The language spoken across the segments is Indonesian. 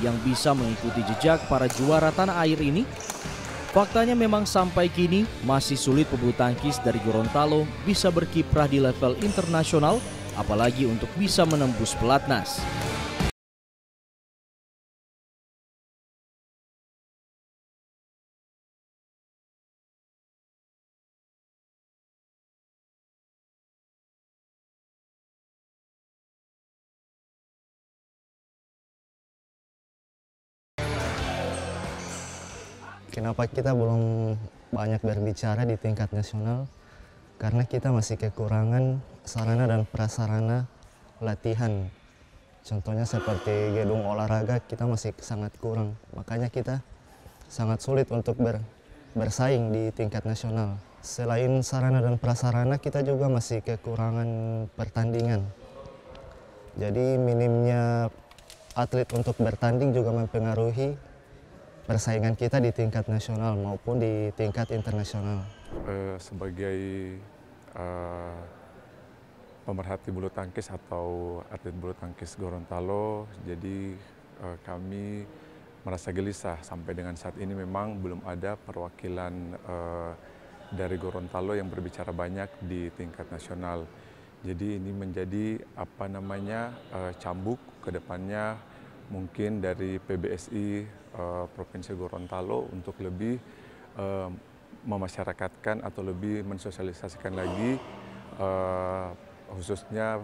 yang bisa mengikuti jejak para juara tanah air ini? Faktanya memang sampai kini masih sulit pebulu tangkis dari Gorontalo bisa berkiprah di level internasional, apalagi untuk bisa menembus pelatnas. Kenapa kita belum banyak berbicara di tingkat nasional? Karena kita masih kekurangan sarana dan prasarana latihan. Contohnya seperti gedung olahraga kita masih sangat kurang. Makanya kita sangat sulit untuk bersaing di tingkat nasional. Selain sarana dan prasarana, kita juga masih kekurangan pertandingan. Jadi minimnya atlet untuk bertanding juga mempengaruhi persaingan kita di tingkat nasional maupun di tingkat internasional. Sebagai pemerhati bulu tangkis atau atlet bulu tangkis Gorontalo, jadi kami merasa gelisah sampai dengan saat ini memang belum ada perwakilan dari Gorontalo yang berbicara banyak di tingkat nasional. Jadi ini menjadi cambuk ke depannya mungkin dari PBSI Provinsi Gorontalo untuk lebih memasyarakatkan atau lebih mensosialisasikan lagi khususnya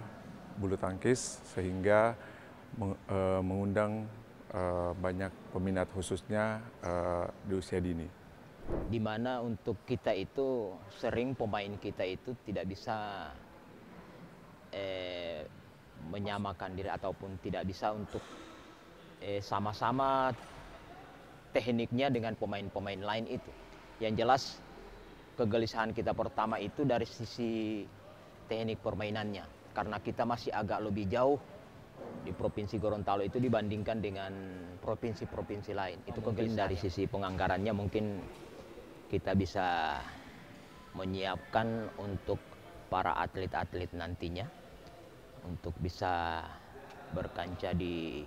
bulu tangkis sehingga mengundang banyak peminat khususnya di usia dini. Di mana untuk kita itu sering pemain kita itu tidak bisa menyamakan diri ataupun tidak bisa untuk sama-sama tekniknya dengan pemain-pemain lain itu. Yang jelas kegelisahan kita pertama itu dari sisi teknik permainannya. Karena kita masih agak lebih jauh di Provinsi Gorontalo itu dibandingkan dengan provinsi-provinsi lain. Itu kegelisahan dari sisi penganggarannya mungkin kita bisa menyiapkan untuk para atlet-atlet nantinya untuk bisa berkancah di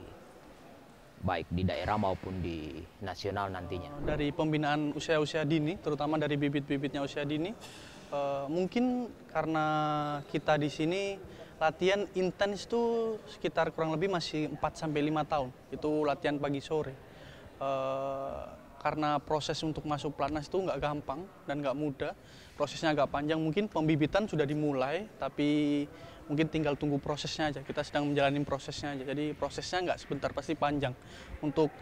baik di daerah maupun di nasional nantinya. Dari pembinaan usia-usia dini, terutama dari bibit-bibitnya usia dini, mungkin karena kita di sini latihan intens itu sekitar kurang lebih masih 4-5 tahun. Itu latihan pagi sore. Karena proses untuk masuk pelatnas itu nggak gampang dan nggak mudah. Prosesnya agak panjang, mungkin pembibitan sudah dimulai, tapi mungkin tinggal tunggu prosesnya aja. Kita sedang menjalani prosesnya aja. Jadi prosesnya nggak sebentar, pasti panjang. Untuk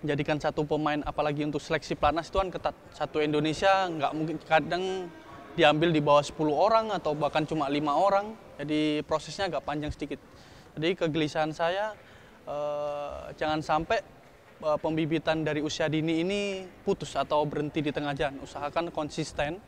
menjadikan satu pemain, apalagi untuk seleksi pelatnas itu kan ketat. Satu Indonesia nggak mungkin, kadang diambil di bawah 10 orang atau bahkan cuma 5 orang. Jadi prosesnya agak panjang sedikit. Jadi kegelisahan saya jangan sampai pembibitan dari usia dini ini putus atau berhenti di tengah jalan. Usahakan konsisten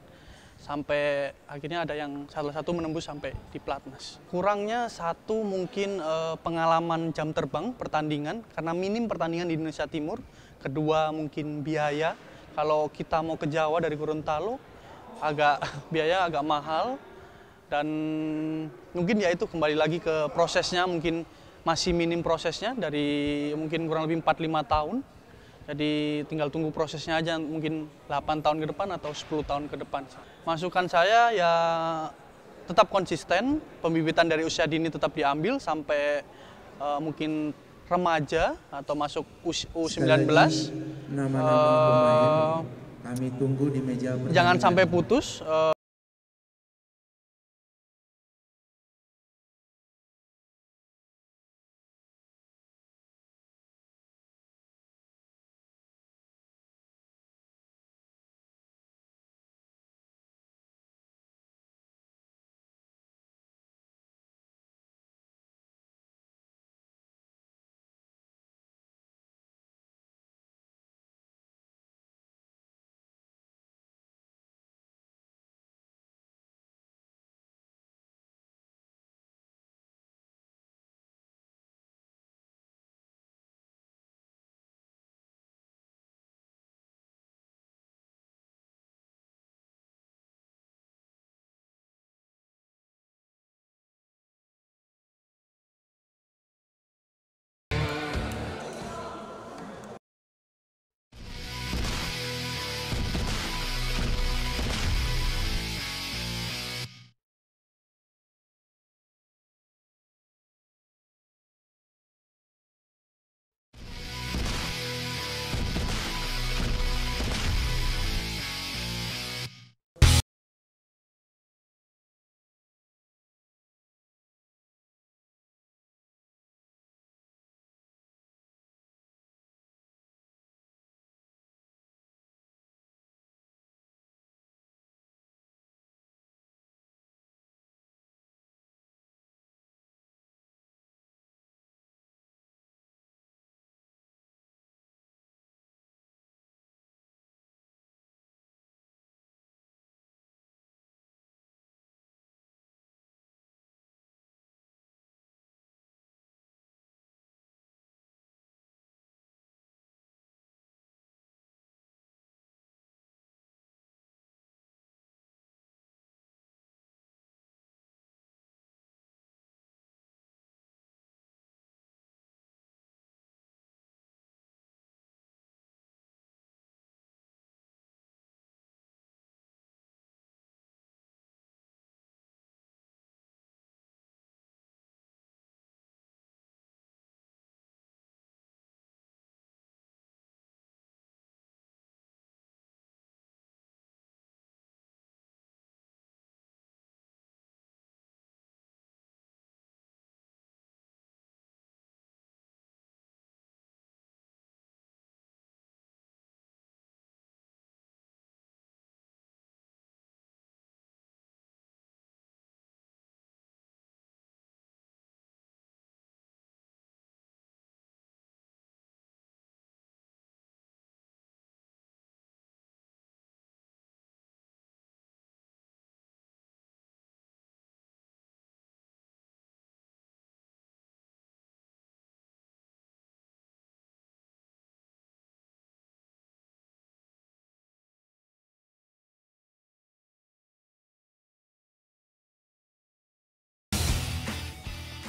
sampai akhirnya ada yang salah satu menembus sampai di pelatnas. Kurangnya satu mungkin pengalaman jam terbang pertandingan karena minim pertandingan di Indonesia Timur. Kedua mungkin biaya. Kalau kita mau ke Jawa dari Gorontalo biaya agak mahal dan mungkin ya itu kembali lagi ke prosesnya, mungkin masih minim prosesnya dari mungkin kurang lebih 4-5 tahun. Jadi tinggal tunggu prosesnya aja mungkin 8 tahun ke depan atau 10 tahun ke depan. Masukan saya ya tetap konsisten, pembibitan dari usia dini tetap diambil sampai mungkin remaja atau masuk U19. Nama-nama pemain kami tunggu di meja pertandingan. Jangan sampai putus.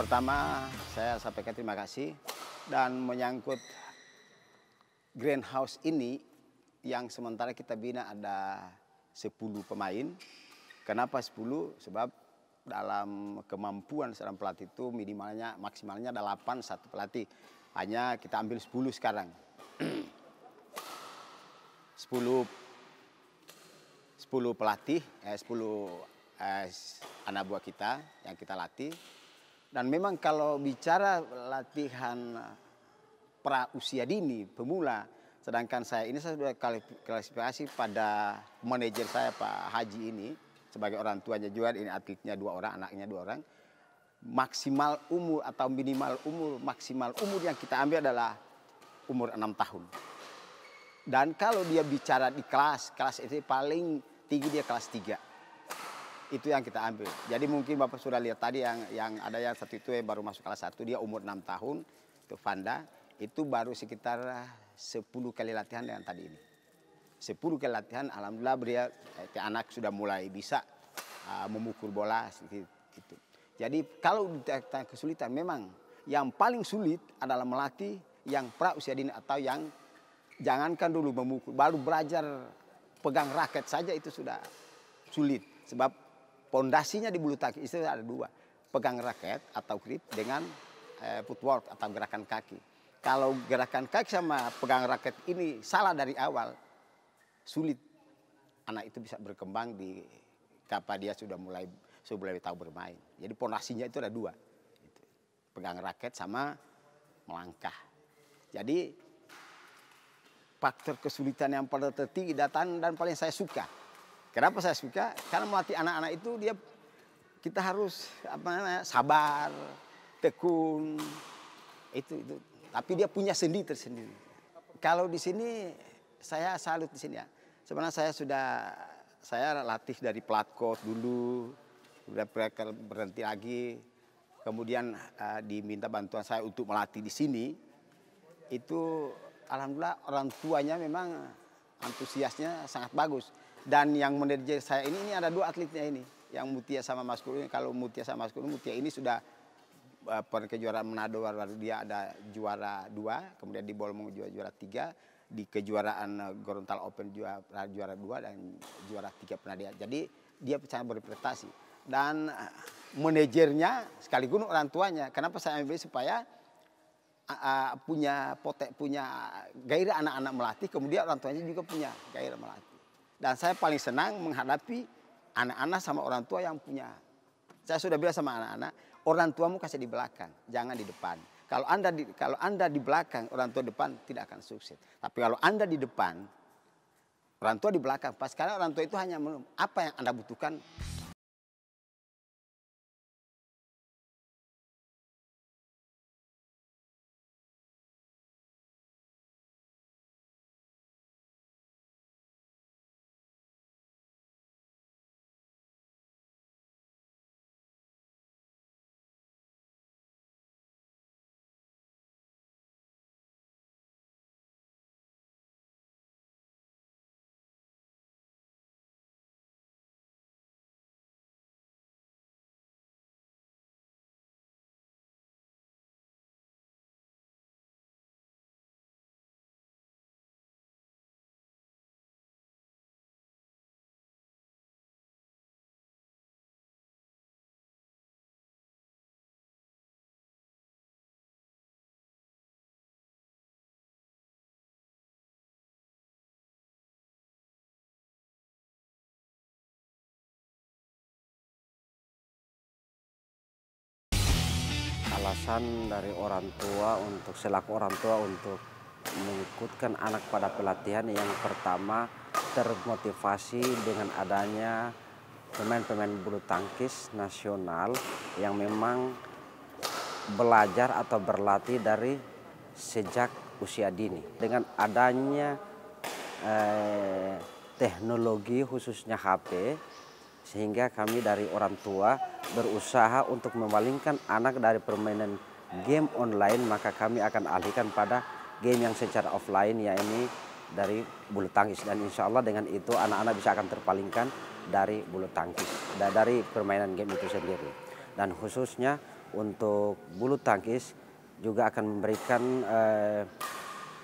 Pertama, saya sampaikan terima kasih. Dan menyangkut greenhouse ini, yang sementara kita bina ada 10 pemain. Kenapa 10? Sebab dalam kemampuan seorang pelatih itu maksimalnya ada 8 satu pelatih. Hanya kita ambil 10 sekarang. 10 pelatih, 10 anak buah kita yang kita latih. Dan memang kalau bicara latihan pra usia dini, pemula, sedangkan saya sudah klasifikasi pada manajer saya Pak Haji ini, sebagai orang tuanya juga, ini atletnya 2 orang, anaknya 2 orang. Maksimal umur atau minimal umur, maksimal umur yang kita ambil adalah umur 6 tahun. Dan kalau dia bicara di kelas itu paling tinggi dia kelas 3. Itu yang kita ambil. Jadi mungkin Bapak sudah lihat tadi yang ada yang satu itu baru masuk kelas 1, dia umur 6 tahun, itu Vanda, itu baru sekitar 10 kali latihan dengan tadi ini. 10 kali latihan, alhamdulillah dia anak sudah mulai bisa memukul bola gitu. Jadi kalau ditanya kesulitan, memang yang paling sulit adalah melatih yang pra usia dini atau yang jangankan dulu memukul, baru belajar pegang raket saja itu sudah sulit. Sebab pondasinya di bulu tangkis itu ada 2. Pegang raket atau grip dengan footwork atau gerakan kaki. Kalau gerakan kaki sama pegang raket ini salah dari awal, sulit anak itu bisa berkembang di kapan dia sudah mulai tahu bermain. Jadi pondasinya itu ada 2. Pegang raket sama melangkah. Jadi faktor kesulitan yang paling tertinggi datang dan paling saya suka. Kenapa saya suka? Karena melatih anak-anak itu kita harus sabar, tekun, itu. Tapi dia punya sendi tersendiri. Kalau di sini saya salut di sini ya. Sebenarnya saya latih dari Platcot dulu, udah berhenti lagi, kemudian diminta bantuan saya untuk melatih di sini. Itu alhamdulillah orang tuanya memang antusiasnya sangat bagus. Dan yang manajer saya ini ada 2 atletnya ini, yang Mutia sama Mas Kuru. Kalau Mutia sama Mas Kuru, Mutia ini sudah pernah kejuaraan Manado, baru dia ada juara 2, kemudian di Bolmong juara 3, di kejuaraan Gorontalo Open juara 2 dan juara 3 pernah dia. Jadi dia sangat berprestasi. Dan manajernya sekaligus orang tuanya. Kenapa saya ambil? Supaya punya gairah anak-anak melatih, kemudian orang tuanya juga punya gairah melatih. Dan saya paling senang menghadapi anak-anak sama orang tua yang punya. Saya sudah bilang sama anak-anak, orang tuamu kasih di belakang, jangan di depan. Kalau anda di belakang, orang tua depan tidak akan sukses. Tapi kalau anda di depan, orang tua di belakang, pas karena orang tua itu hanya apa yang anda butuhkan. Alasan dari orang tua selaku orang tua untuk mengikutkan anak pada pelatihan, yang pertama termotivasi dengan adanya pemain-pemain bulu tangkis nasional yang memang belajar atau berlatih dari sejak usia dini. Dengan adanya teknologi khususnya HP, sehingga kami dari orang tua berusaha untuk memalingkan anak dari permainan game online, maka kami akan alihkan pada game yang secara offline, yakni dari bulu tangkis. Dan insya Allah dengan itu anak-anak bisa akan terpalingkan dari bulu tangkis, dari permainan game itu sendiri. Dan khususnya untuk bulu tangkis juga akan memberikan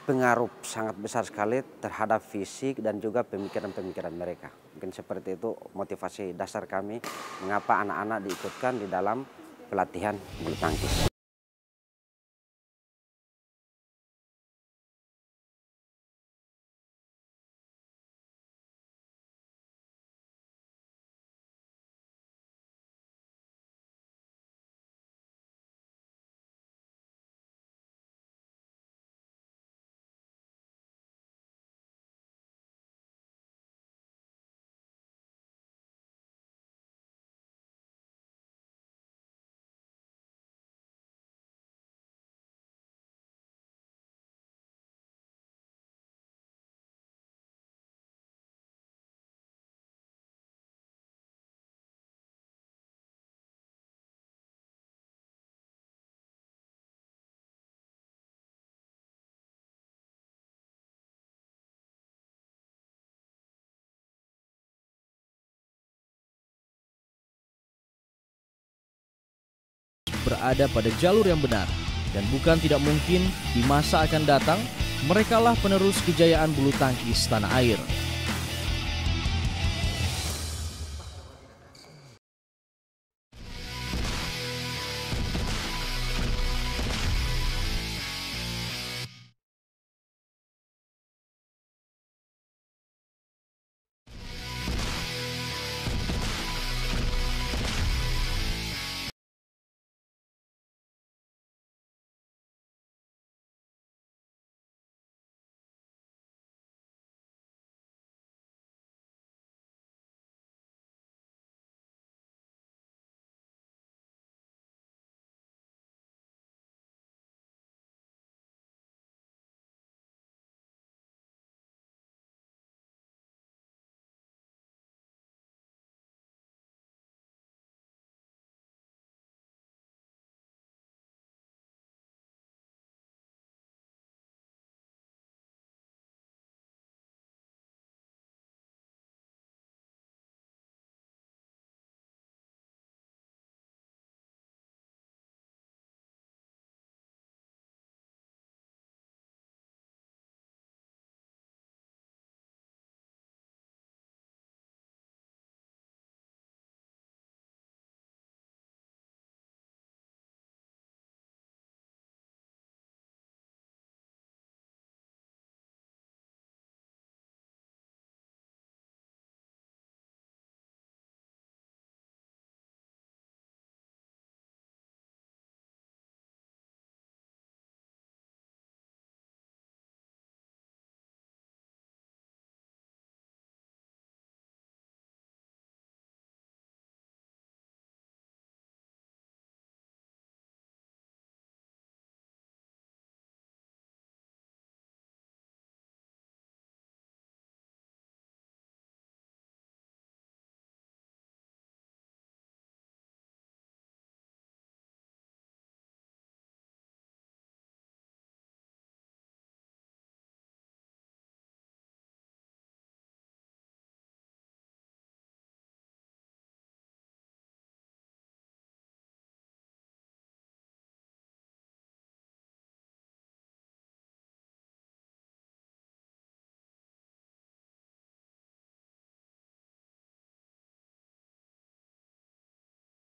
pengaruh sangat besar sekali terhadap fisik dan juga pemikiran-pemikiran mereka. Mungkin seperti itu motivasi dasar kami mengapa anak-anak diikutkan di dalam pelatihan bulu tangkis. Berada pada jalur yang benar, dan bukan tidak mungkin di masa akan datang merekalah penerus kejayaan bulu tangkis tanah air.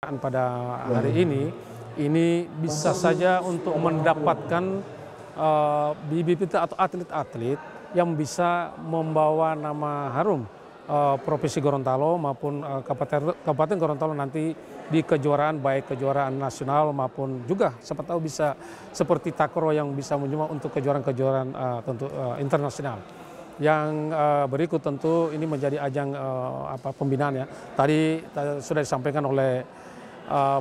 Pada hari ini bisa saja untuk mendapatkan bibit atau atlet-atlet yang bisa membawa nama harum Provinsi Gorontalo maupun Kabupaten Gorontalo nanti di kejuaraan, baik kejuaraan nasional maupun juga siapa tahu bisa seperti Takraw yang bisa menyumbang untuk kejuaraan-kejuaraan tentu internasional. Yang berikut tentu ini menjadi ajang pembinaan ya. Tadi sudah disampaikan oleh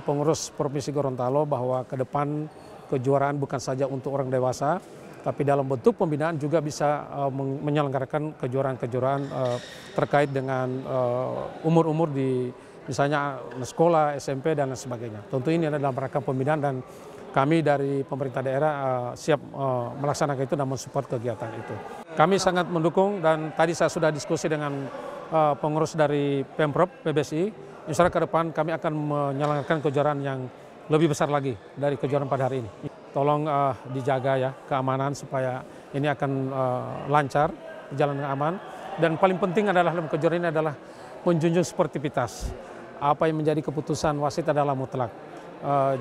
pengurus Provinsi Gorontalo bahwa ke depan kejuaraan bukan saja untuk orang dewasa, tapi dalam bentuk pembinaan juga bisa menyelenggarakan kejuaraan-kejuaraan terkait dengan umur-umur di misalnya sekolah, SMP dan sebagainya. Tentu ini adalah dalam rangka pembinaan dan kami dari pemerintah daerah siap melaksanakan itu dan mensupport kegiatan itu. Kami sangat mendukung dan tadi saya sudah diskusi dengan pengurus dari Pemprov PBSI. Insya Allah ke depan kami akan menyelenggarakan kejuaraan yang lebih besar lagi dari kejuaraan pada hari ini. Tolong dijaga ya keamanan supaya ini akan lancar, berjalan dengan aman. Dan paling penting adalah dalam kejuaraan ini adalah menjunjung sportivitas. Apa yang menjadi keputusan wasit adalah mutlak.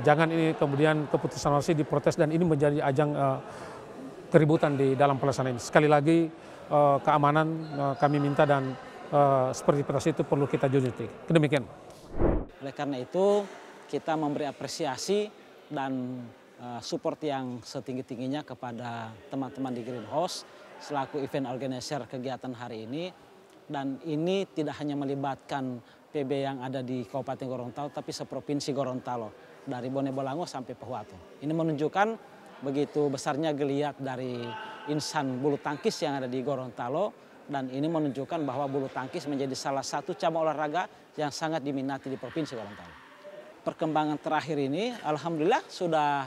Jangan ini kemudian keputusan wasit diprotes dan ini menjadi ajang keributan di dalam pelaksanaan ini. Sekali lagi keamanan kami minta dan sportivitas itu perlu kita junjung tinggi. Demikian. Oleh karena itu kita memberi apresiasi dan support yang setinggi-tingginya kepada teman-teman di Greenhouse selaku event organizer kegiatan hari ini. Dan ini tidak hanya melibatkan PB yang ada di Kabupaten Gorontalo tapi seprovinsi Gorontalo dari Bone Bolango sampai Pahuato. Ini menunjukkan begitu besarnya geliat dari insan bulu tangkis yang ada di Gorontalo dan ini menunjukkan bahwa bulu tangkis menjadi salah satu cabang olahraga yang sangat diminati di Provinsi Gorontalo. Perkembangan terakhir ini alhamdulillah sudah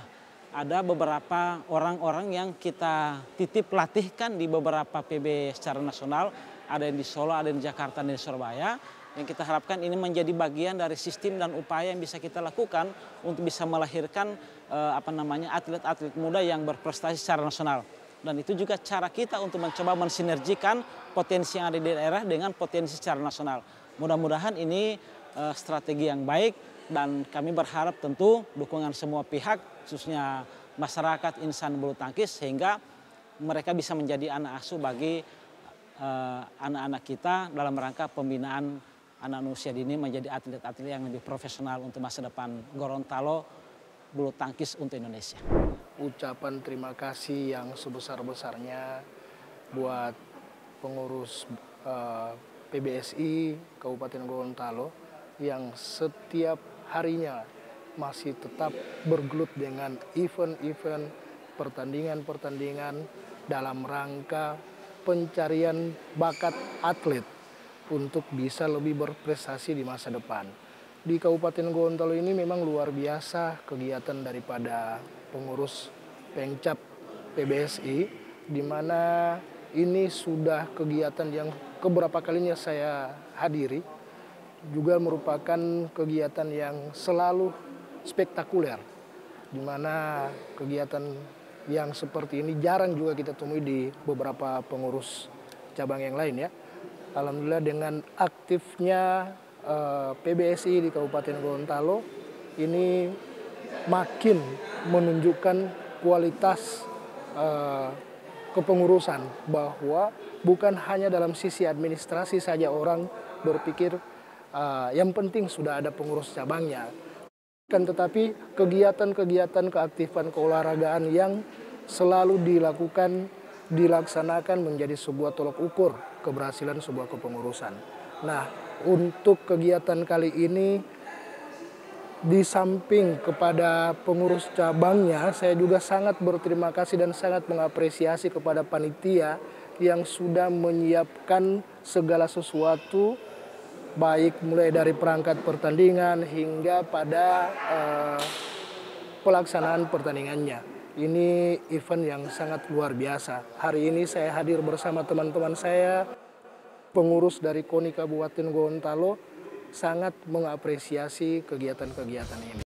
ada beberapa orang-orang yang kita titip latihkan di beberapa PB secara nasional, ada yang di Solo, ada yang di Jakarta, dan di Surabaya. Yang kita harapkan ini menjadi bagian dari sistem dan upaya yang bisa kita lakukan untuk bisa melahirkan atlet-atlet muda yang berprestasi secara nasional. Dan itu juga cara kita untuk mencoba mensinergikan potensi yang ada di daerah dengan potensi secara nasional. Mudah-mudahan ini strategi yang baik dan kami berharap tentu dukungan semua pihak, khususnya masyarakat insan bulu tangkis sehingga mereka bisa menjadi anak asuh bagi anak-anak kita dalam rangka pembinaan anak usia dini menjadi atlet-atlet yang lebih profesional untuk masa depan Gorontalo bulu tangkis untuk Indonesia. Ucapan terima kasih yang sebesar-besarnya buat pengurus PBSI Kabupaten Gorontalo yang setiap harinya masih tetap bergelut dengan event-event pertandingan-pertandingan dalam rangka pencarian bakat atlet untuk bisa lebih berprestasi di masa depan. Di Kabupaten Gorontalo ini memang luar biasa kegiatan daripada pengurus Pengcap PBSI, di mana ini sudah kegiatan yang keberapa kalinya saya hadiri, juga merupakan kegiatan yang selalu spektakuler, di mana kegiatan yang seperti ini jarang juga kita temui di beberapa pengurus cabang yang lain ya. Alhamdulillah dengan aktifnya PBSI di Kabupaten Gorontalo ini makin menunjukkan kualitas kepengurusan, bahwa bukan hanya dalam sisi administrasi saja orang berpikir yang penting sudah ada pengurus cabangnya, kan tetapi kegiatan-kegiatan keaktifan keolahragaan yang selalu dilaksanakan menjadi sebuah tolok ukur keberhasilan sebuah kepengurusan. Nah, untuk kegiatan kali ini di samping kepada pengurus cabangnya, saya juga sangat berterima kasih dan sangat mengapresiasi kepada panitia yang sudah menyiapkan segala sesuatu, baik mulai dari perangkat pertandingan hingga pada pelaksanaan pertandingannya. Ini event yang sangat luar biasa. Hari ini saya hadir bersama teman-teman saya, pengurus dari KONI Kabupaten Gorontalo, sangat mengapresiasi kegiatan-kegiatan ini.